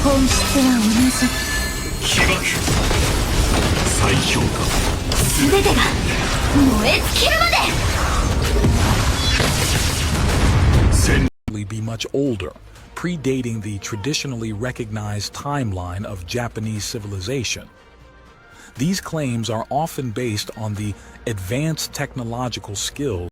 本質は同じ。被爆再評価全てが燃え尽きるまで。 戦 be much older, predating the traditionally recognized timeline of Japanese civilization. These claims are often based on the advanced technological skills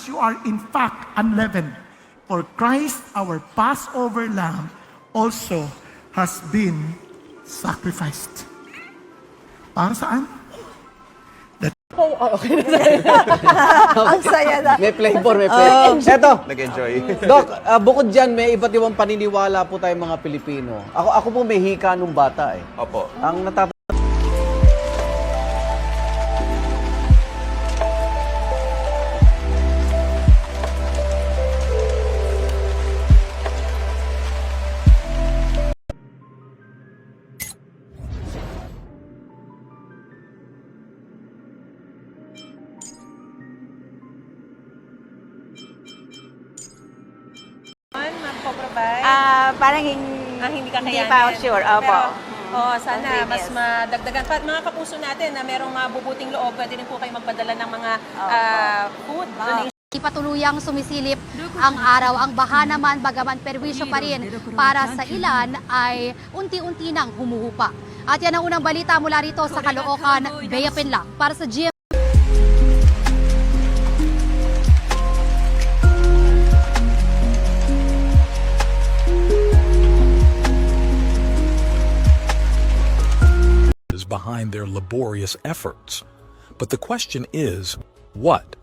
You are in fact unleavened. For Christ, our Passover lamb, also has been sacrificed. Para saan? Ang saya na. May flavor, may flavor. Eto, Nag-enjoy. Doc, bukod dyan, may iba't ibang paniniwala po tayong mga Pilipino. Ako po may hika nung bata eh. Opo. Ang natata... Mapoprovide? Parang Hindi ka hindi kayanin. pa ako sure. Opo. Pero, sana Ang mas previous. madagdagan. Mga kapuso natin na merong mabubuting loob, pwede rin po kayo magpadala ng mga food donation. Ipatuluyang sumisilip ang araw. Ang baha naman, bagaman perwisyo pa rin para sa ilan ay unti-unti nang humuhupa. At yan ang unang balita mula rito sa Caloocan, Bea Pinlac. Para sa GM. behind their laborious efforts. But the question is, what?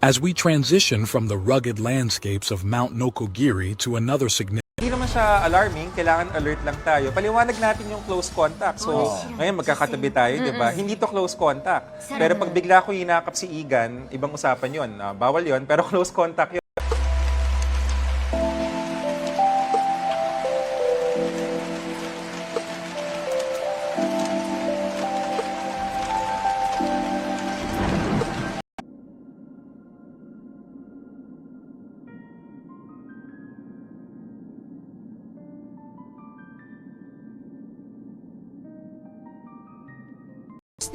As we transition from the rugged landscapes of Mount Nokogiri to another significant Hindi naman siya alarming, kailangan alert lang tayo. Paliwanag natin yung close contact. So, ngayon magkakatabi tayo, di ba? Hindi to close contact. Pero pag bigla ko hinakap si Igan, ibang usapan yon. Bawal yon, pero close contact yun.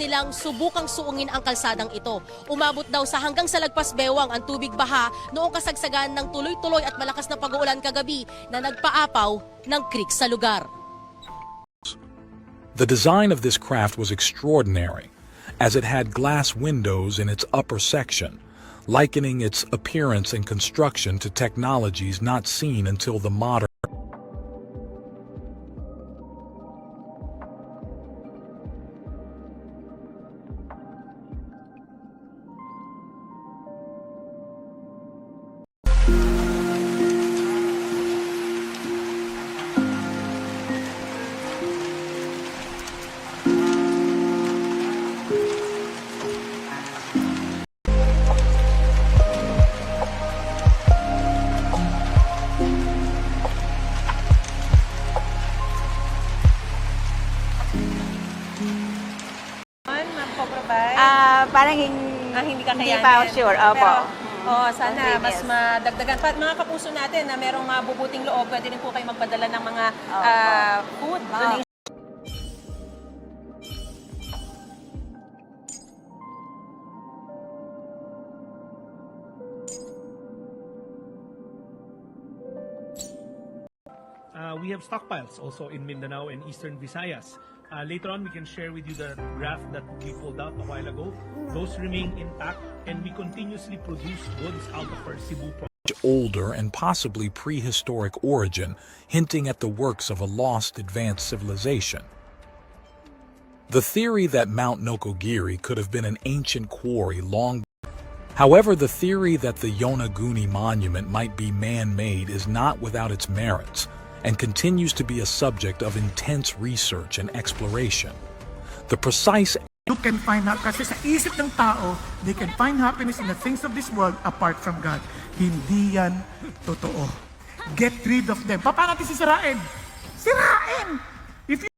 Nilang subukang suungin ang kalsadang ito. Umabot daw sa hanggang sa lagpas bewang ang tubig baha noong kasagsagan ng tuloy-tuloy at malakas na pag-uulan kagabi na nagpaapaw ng creek sa lugar. The design of this craft was extraordinary, as it had glass windows in its upper section, likening its appearance and construction to technologies not seen until the modern. Parang hindi ka hindi kayanin. pa ako sure. Opo. Pero, sana Ang mas previous. madagdagan. Mga kapuso natin na merong mabubuting loob, pwede rin po kayo magpadala ng mga food donation. we have stockpiles also in Mindanao and Eastern Visayas. Later on, we can share with you the graph that we pulled out a while ago. Those remain intact, and we continuously produce goods out of our Cebu province. Older and possibly prehistoric origin, hinting at the works of a lost advanced civilization. The theory that Mount Nokogiri could have been an ancient quarry long. However, the theory that the Yonaguni monument might be man-made is not without its merits, and continues to be a subject of intense research and exploration. The precise You can find kasi sa isip ng tao, they can find happiness in the things of this world apart from God. Hindi yan totoo. Get rid of them. Paano natin sisirain? Sirain! If you...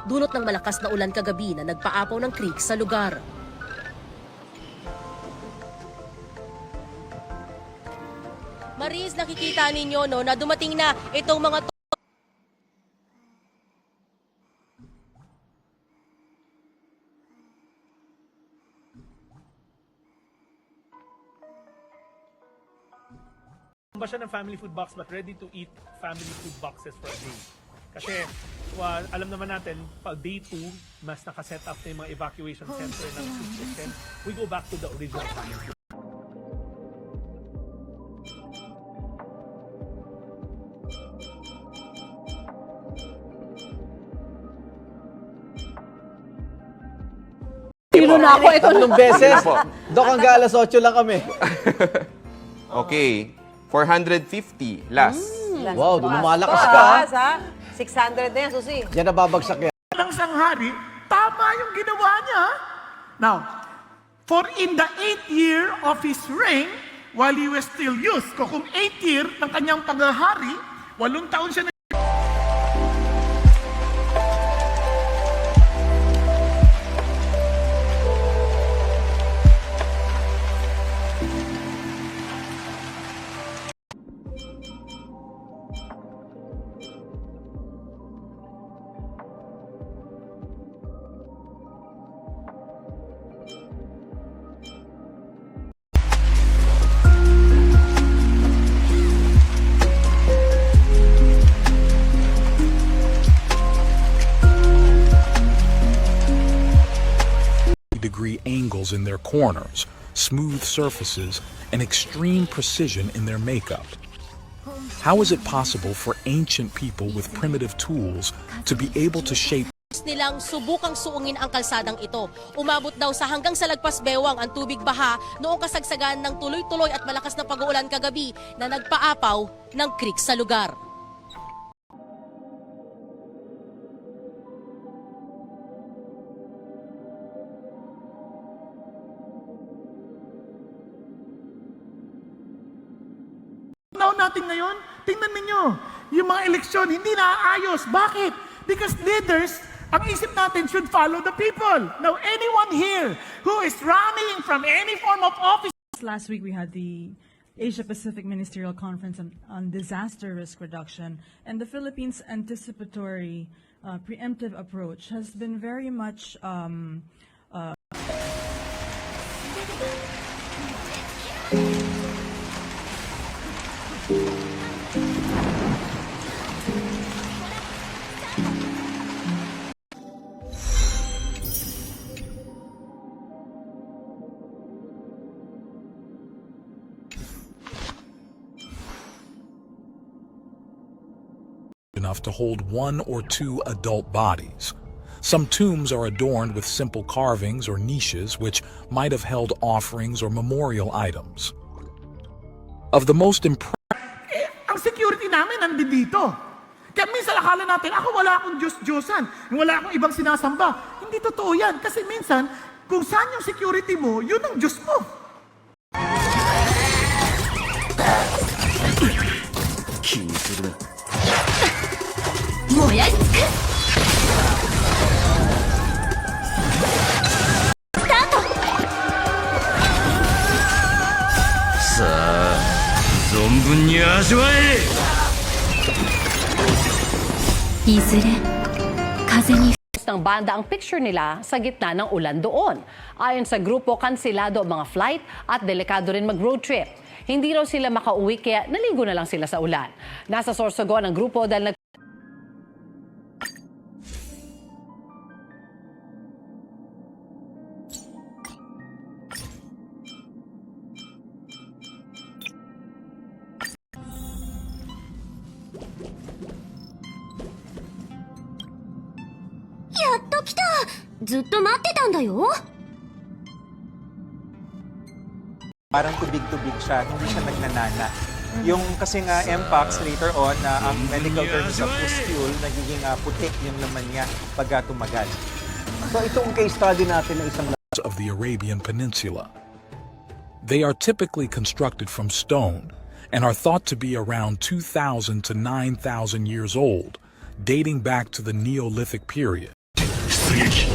Dulot ng malakas na ulan kagabi na nagpaapaw ng creek sa lugar. Maris, nakikita ninyo no, na dumating na itong mga Ba siya ng family food box but ready to eat family food boxes for a day. Kasi alam naman natin, pag day 2, mas nakaset up na yung mga evacuation center ng food system, we go back to the original family food. Sino na ako? Ito Tatlong beses. Dok, hanggang alas 8 lang kami. Okay. 450 last. Wow, lumalakas ka. ha? 600 na yan, Susi. Yan nababagsak yan. Lang sanghari, tama yung ginawa niya. Now, for in the 8th year of his reign, while he was still youth, kung 8th year ng kanyang paghahari, 8 taon siya na degree angles in their corners, smooth surfaces, and extreme precision in their makeup. How is it possible for ancient people with primitive tools to be able to shape nilang subukang suungin ang kalsadang ito. Umabot daw sa hanggang sa lagpas bewang ang tubig baha noong kasagsagan ng tuloy-tuloy at malakas na pag-uulan kagabi na nagpaapaw ng creek sa lugar. natin ngayon, tingnan ninyo, yung mga eleksyon hindi naaayos. Bakit? Because leaders, ang isip natin should follow the people. Now, anyone here who is running from any form of office. Last week we had the Asia-Pacific Ministerial Conference on Disaster Risk Reduction, and the Philippines' anticipatory preemptive approach has been very much enough to hold 1 or 2 adult bodies. Some tombs are adorned with simple carvings or niches which might have held offerings or memorial items. Of the most ang security namin nandito. Kaya minsan akala natin, ako wala akong Diyos-Diyosan, wala akong ibang sinasamba. Hindi totoo yan. Kasi minsan, kung saan yung security mo, yun ang Diyos mo. Start! いずれ風にng banda ang picture nila sa gitna ng ulan doon. Ayon sa grupo, kansilado ang mga flight at delikado rin mag-road trip. Hindi raw sila makauwi kaya naligo na lang sila sa ulan. Nasa Sorsogon ang grupo dahil Parang tubig-tubig siya, hindi siya nagnanana. Yung kasi nga MPAX later on, ang medical term sa pustule, nagiging putik yung laman niya pagka tumagal. So ito ang case study natin ng isang of the Arabian Peninsula. They are typically constructed from stone and are thought to be around 2,000 to 9,000 years old, dating back to the Neolithic period. 出撃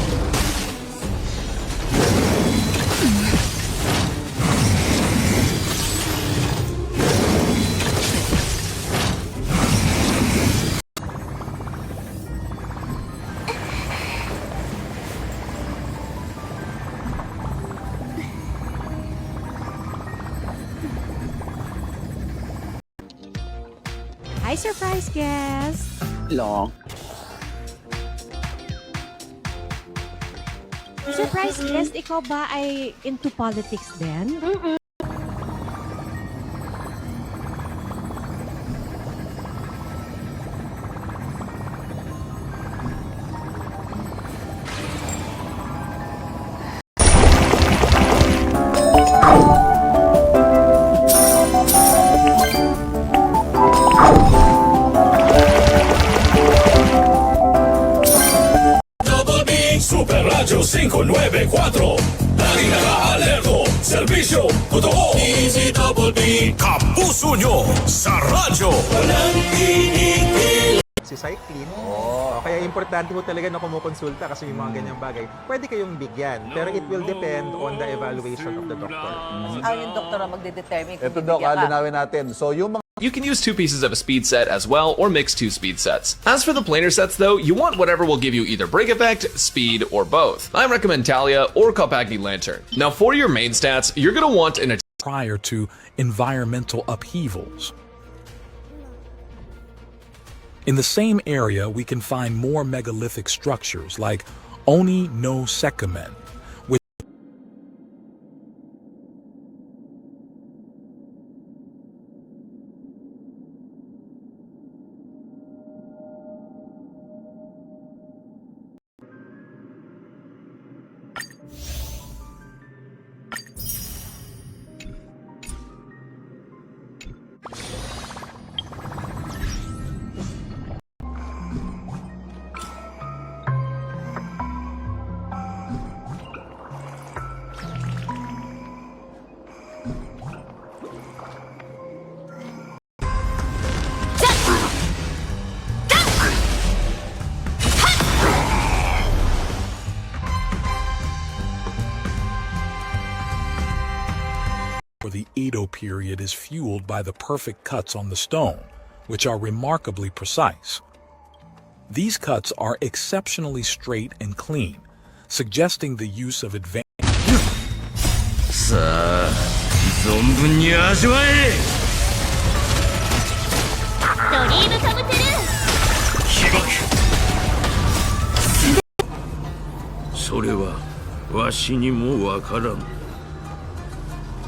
Hi, surprise guest! long. Surprise guest, ikaw ba ay into politics din? Super Radio 594 lagi naka-alerto serbisyo totoo Easy Double B kapuso nyo sa radyo walang tinigil. Si Cyclin, kaya importante po talaga na kumukonsulta kasi yung mga ganyang bagay. Pwede kayong bigyan, pero it will depend on the evaluation of the doctor. yung doktor ang magdedetermine kung Ito daw, bibigyan ka. linawin natin. So yung mga You can use 2 pieces of a speed set as well, or mix 2 speed sets. As for the planar sets though, you want whatever will give you either break effect, speed, or both. I recommend Talia or Kopacki Lantern. Now for your main stats, you're going to want an prior to environmental upheavals. In the same area, we can find more megalithic structures like Oni no Sekamen, which for the Edo period is fueled by the perfect cuts on the stone, which are remarkably precise. These cuts are exceptionally straight and clean, suggesting the use of advanced さあ存分に味わえドリームカムトゥル被爆それはわしにもわからん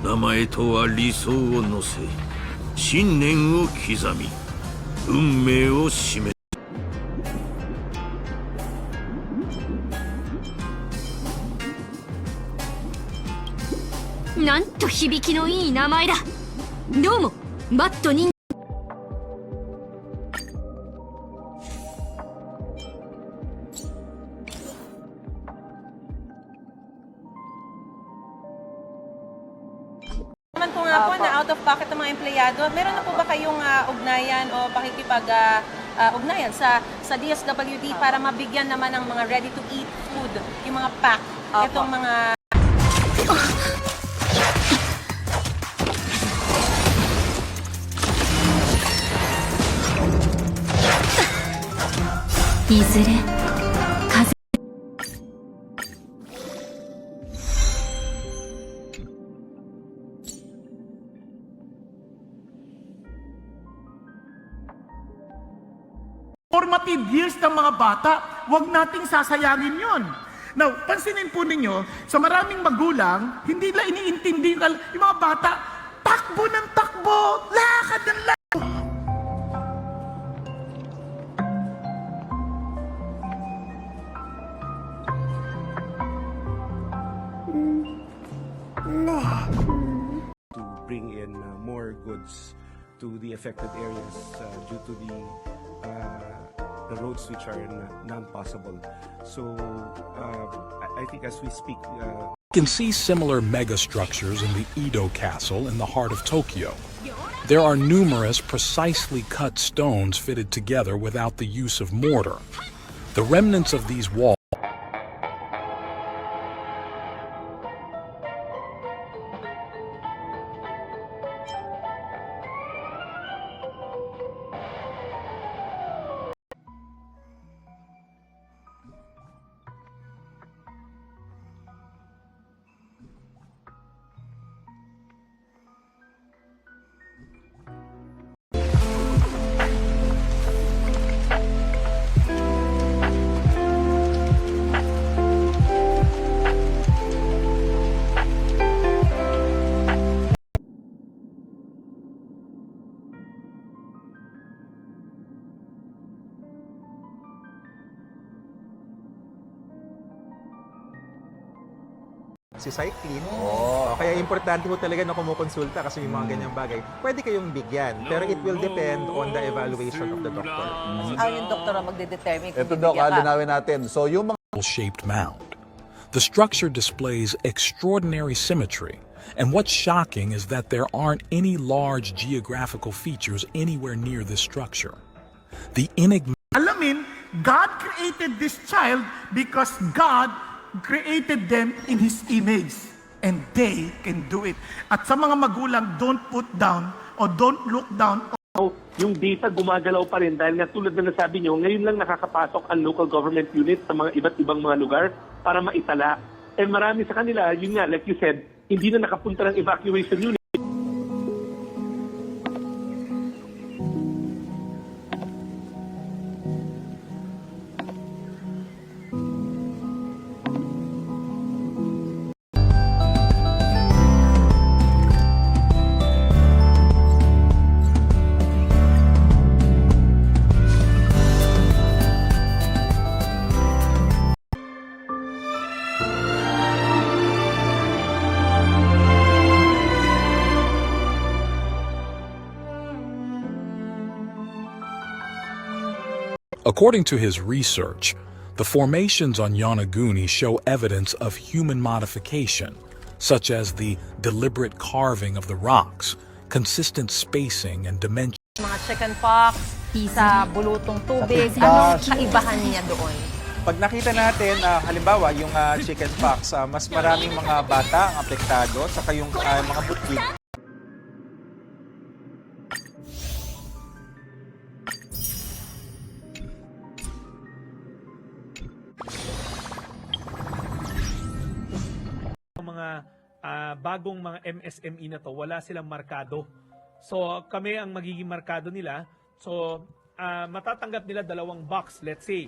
名前とは理想を乗せ信念を刻み運命を示すなんと響きのいい名前だどうもバット忍 Naman po nga po na out of pocket ng mga empleyado, meron na po ba kayong ugnayan o pakikipag-ugnayan sa DSWD para mabigyan naman ng mga ready-to-eat food, yung mga pack, itong mga... いずれ風 Formative years ng mga bata, huwag nating sasayangin yon. Now, pansinin po ninyo, sa maraming magulang, hindi nila iniintindi yung mga bata, takbo ng takbo, lakad ng lakad. To bring in more goods to the affected areas due to the roads which are non-possible. So I think as we speak, You can see similar megastructures in the Edo Castle in the heart of Tokyo. There are numerous precisely cut stones fitted together without the use of mortar. The remnants of these walls si Cyclin. Kaya importante po talaga na kumukonsulta kasi yung mga ganyang bagay. Pwede kayong bigyan, pero it will depend on the evaluation of the doctor. Yung doktor ang magde-determine kung Ito daw, bibigyan ka. linawin natin. So, yung mga shaped mound. The structure displays extraordinary symmetry, and what's shocking is that there aren't any large geographical features anywhere near this structure. The enigmatic Alamin, God created this child because God created them in His image. And they can do it. At sa mga magulang, don't put down or don't look down. Yung data gumagalaw pa rin dahil nga tulad na nasabi nyo, ngayon lang nakakapasok ang local government unit sa mga iba't ibang mga lugar para maitala. And marami sa kanila, yun nga, like you said, hindi na nakapunta ng evacuation unit. According to his research, the formations on Yonaguni show evidence of human modification, such as the deliberate carving of the rocks, consistent spacing and dimension. Mga chicken pox, sa bulutong tubig, anong kaibahan niya doon? Pag nakita natin, halimbawa, yung chicken pox, mas maraming mga bata ang apektado, saka yung mga butig. Mga bagong mga MSME na to, wala silang markado. So kami ang magiging markado nila. So matatanggap nila 2 box, let's say.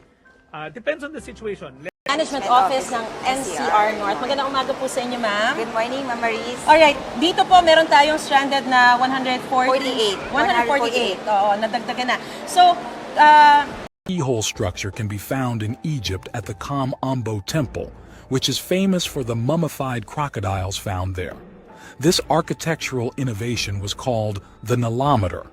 Depends on the situation. Management Office ng NCR North. Magandang umaga po sa inyo, ma'am. Good morning, Ma'am Maris. Alright, dito po meron tayong stranded na 148. 148. Oo, nadagdagan na. So, Keyhole structure can be found in Egypt at the Kam Ambo Temple, which is famous for the mummified crocodiles found there. This architectural innovation was called the Nilometer.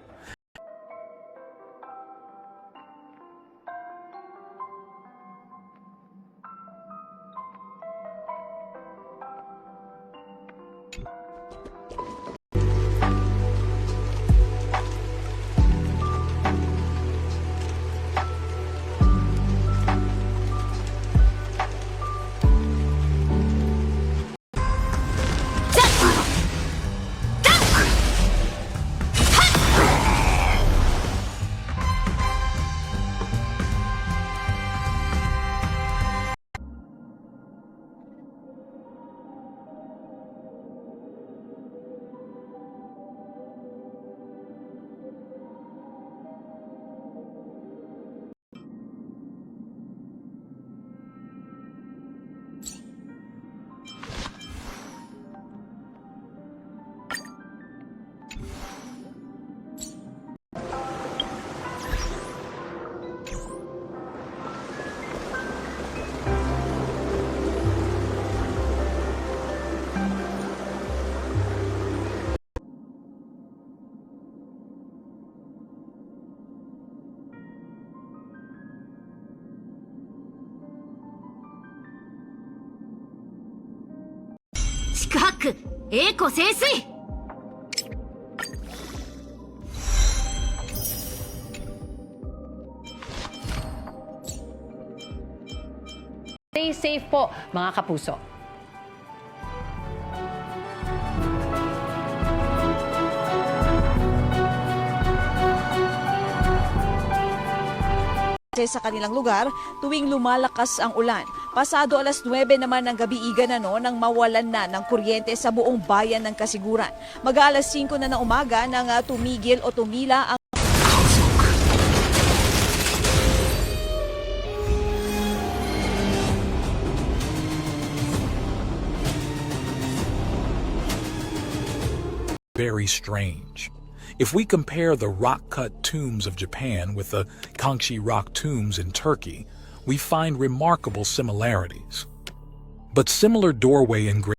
四苦八苦栄枯盛衰。 Stay safe po, mga kapuso. Sa kanilang lugar tuwing lumalakas ang ulan. Pasado alas 9 naman ng gabi iganano nang mawalan na ng kuryente sa buong bayan ng Kasiguran. Mag-aalas 5 na ng umaga nang tumigil o tumila ang very strange. If we compare the rock-cut tombs of Japan with the Kangxi rock tombs in Turkey, we find remarkable similarities. But similar doorway engravings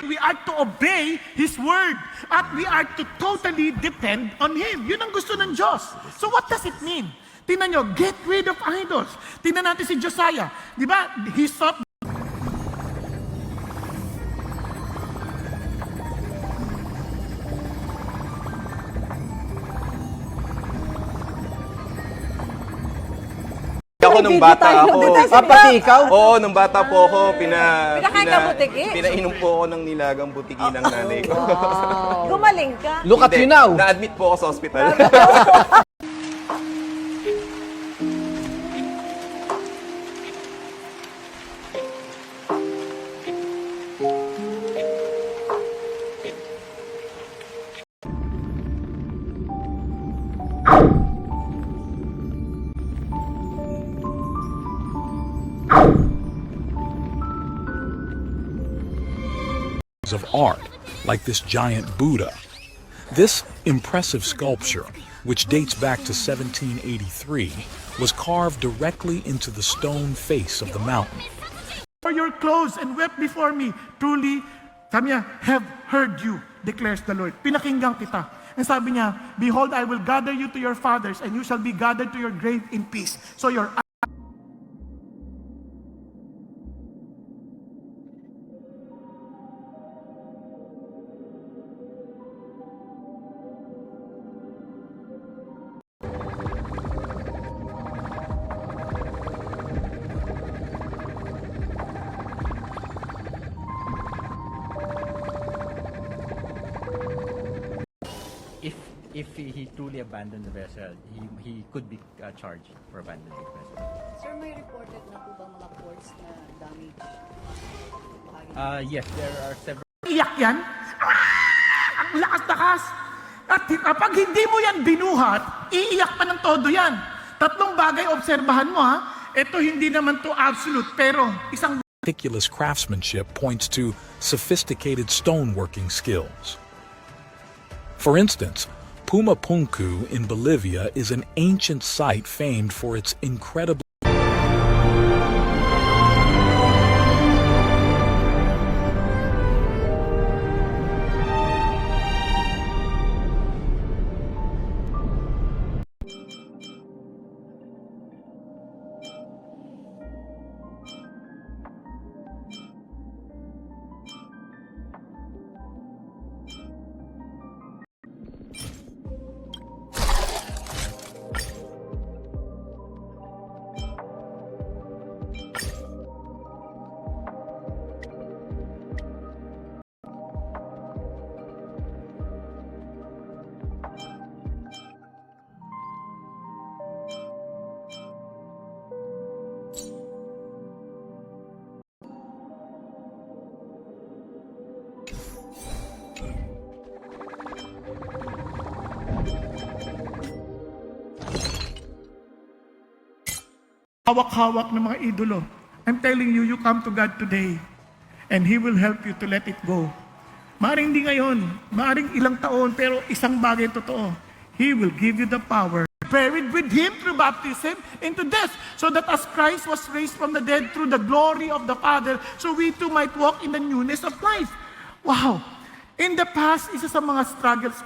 We are to obey His word at we are to totally depend on Him. Yun ang gusto ng Diyos. So what does it mean? Tingnan nyo, get rid of idols. Tingnan natin si Josiah. Di ba? He sought Ako nung bata ako. Pati ikaw? Oo, nung bata po ako, Pinakain ka butiki? pinainom po ako ng nilagang butiki ng nanay ko. Gumaling ka. Look at Hindi, you now. Na-admit po ako sa ospital. of art, like this giant Buddha. This impressive sculpture, which dates back to 1783, was carved directly into the stone face of the mountain. for your clothes and wept before me. Truly, sabi niya, have heard you, declares the Lord. Pinakinggan kita. And sabi niya, behold, I will gather you to your fathers, and you shall be gathered to your grave in peace. So your if he truly abandoned the vessel, he could be charged for abandoning the vessel. Sir, may reported na po bang mga ports na damage? Yes, there are several. iyak yan. Ang lakas-lakas. At kapag hindi mo yan binuhat, iiyak pa ng todo yan. Tatlong bagay, obserbahan mo ha. Ito hindi naman to absolute, pero isang Meticulous craftsmanship points to sophisticated stoneworking skills. For instance, Pumapunku in Bolivia is an ancient site famed for its incredible hawak-hawak ng mga idolo. I'm telling you, you come to God today and He will help you to let it go. Maaring hindi ngayon, maaring ilang taon, pero isang bagay totoo. He will give you the power. Buried with Him through baptism into death, so that as Christ was raised from the dead through the glory of the Father, so we too might walk in the newness of life. Wow! In the past, isa sa mga struggles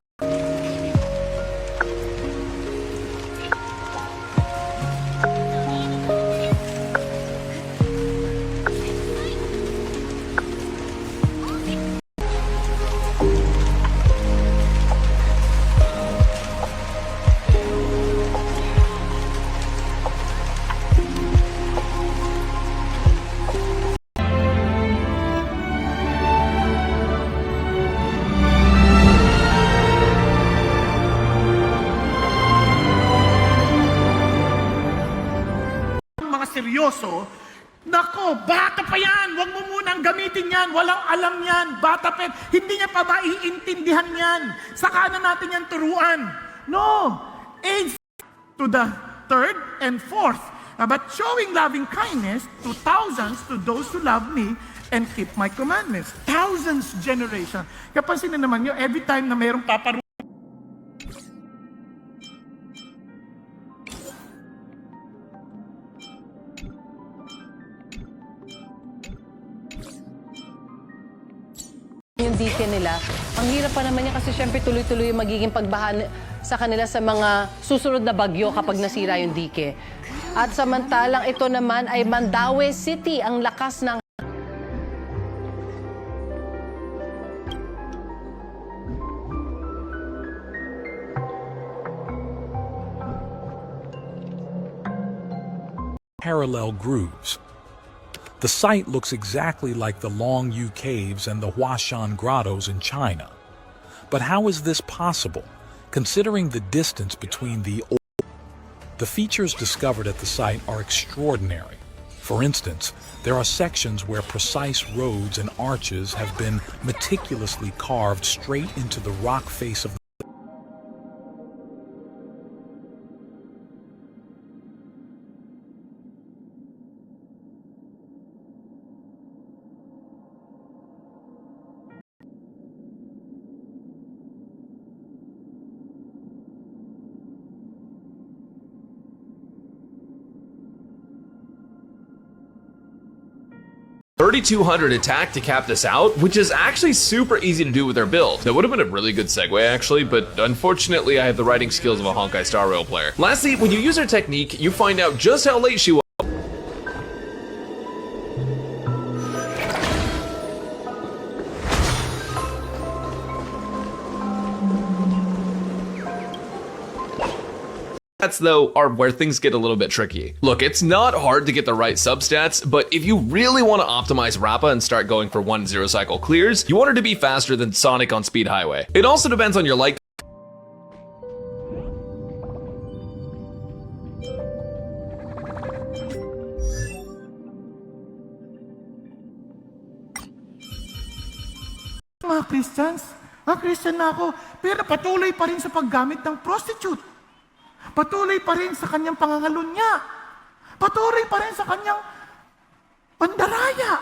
seryoso, nako, bata pa yan, huwag mo munang gamitin yan, walang alam yan, bata pa yan, hindi niya pa maiintindihan yan, saka na natin yan turuan. No, age to the third and fourth, but showing loving kindness to thousands, to those who love me and keep my commandments. Thousands generation. Kapansin na naman nyo, every time na mayroong paparu yung dike nila, ang hirap pa naman niya kasi syempre tuloy-tuloy yung magiging pagbaha sa kanila sa mga susunod na bagyo kapag nasira yung dike. At samantalang ito naman ay Mandaue City, ang lakas ng parallel grooves. The site looks exactly like the Longyu Caves and the Huashan Grottos in China. But how is this possible, considering the distance between the features discovered at the site are extraordinary. For instance, there are sections where precise roads and arches have been meticulously carved straight into the rock face of the $3,200 attack to cap this out, which is actually super easy to do with their build. That would have been a really good segue actually, but unfortunately I have the writing skills of a Honkai Star Rail player. Lastly, when you use her technique, you find out just how late she was. Stats, though, are where things get a little bit tricky. Look, it's not hard to get the right substats, but if you really want to optimize Rappa and start going for 1-0 cycle clears, you want her to be faster than Sonic on Speed Highway. It also depends on your like. Mga Christians, Christian na ako, pero patuloy pa rin sa paggamit ng prostitute. Patuloy pa rin sa kanyang pangangalunya. Patuloy pa rin sa kanyang pandaraya.